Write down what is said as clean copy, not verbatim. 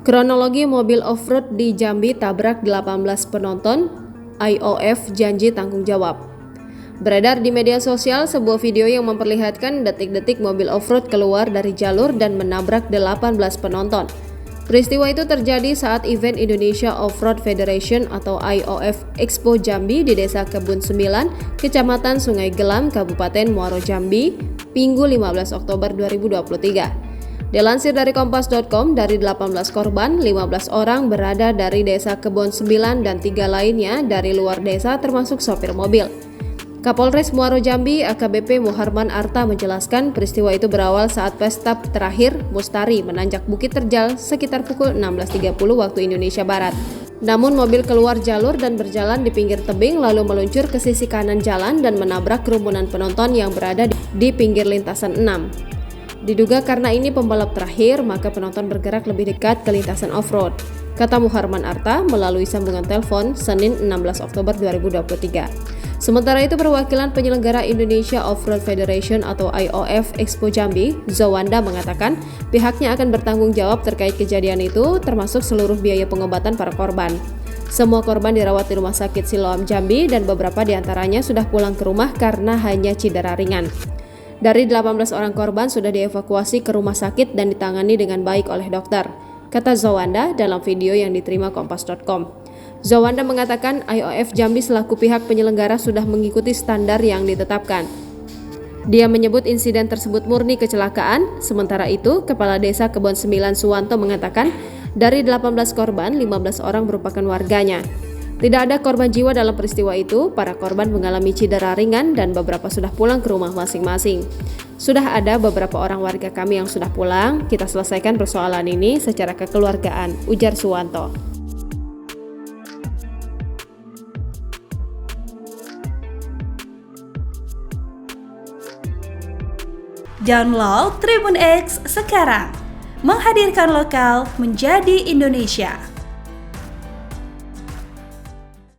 Kronologi mobil off-road di Jambi tabrak 18 penonton, IOF janji tanggung jawab. Beredar di media sosial sebuah video yang memperlihatkan detik-detik mobil off-road keluar dari jalur dan menabrak 18 penonton. Peristiwa itu terjadi saat event Indonesia Off-Road Federation atau IOF Expo Jambi di Desa Kebun 9, Kecamatan Sungai Gelam, Kabupaten Muaro Jambi, Minggu 15 Oktober 2023. Dilansir dari kompas.com, dari 18 korban, 15 orang berada dari Desa Kebon 9 dan 3 lainnya dari luar desa termasuk sopir mobil. Kapolres Muaro Jambi AKBP Muharman Arta menjelaskan peristiwa itu berawal saat pesta terakhir Mustari menanjak Bukit Terjal sekitar pukul 16.30 waktu Indonesia Barat. Namun mobil keluar jalur dan berjalan di pinggir tebing lalu meluncur ke sisi kanan jalan dan menabrak kerumunan penonton yang berada di pinggir lintasan 6. Diduga karena ini pembalap terakhir, maka penonton bergerak lebih dekat ke lintasan off-road, kata Muharman Arta melalui sambungan telepon Senin 16 Oktober 2023. Sementara itu, perwakilan penyelenggara Indonesia Off-Road Federation atau IOF Expo Jambi, Zawanda, mengatakan pihaknya akan bertanggung jawab terkait kejadian itu, termasuk seluruh biaya pengobatan para korban. Semua korban dirawat di Rumah Sakit Siloam Jambi dan beberapa diantaranya sudah pulang ke rumah karena hanya cedera ringan. Dari 18 orang korban sudah dievakuasi ke rumah sakit dan ditangani dengan baik oleh dokter, kata Zawanda dalam video yang diterima kompas.com. Zawanda mengatakan IOF Jambi selaku pihak penyelenggara sudah mengikuti standar yang ditetapkan. Dia menyebut insiden tersebut murni kecelakaan, sementara itu Kepala Desa Kebon 9 Suwanto mengatakan dari 18 korban, 15 orang merupakan warganya. Tidak ada korban jiwa dalam peristiwa itu, para korban mengalami cedera ringan dan beberapa sudah pulang ke rumah masing-masing. Sudah ada beberapa orang warga kami yang sudah pulang, kita selesaikan persoalan ini secara kekeluargaan, ujar Suwanto. Download Tribun X sekarang, menghadirkan lokal menjadi Indonesia.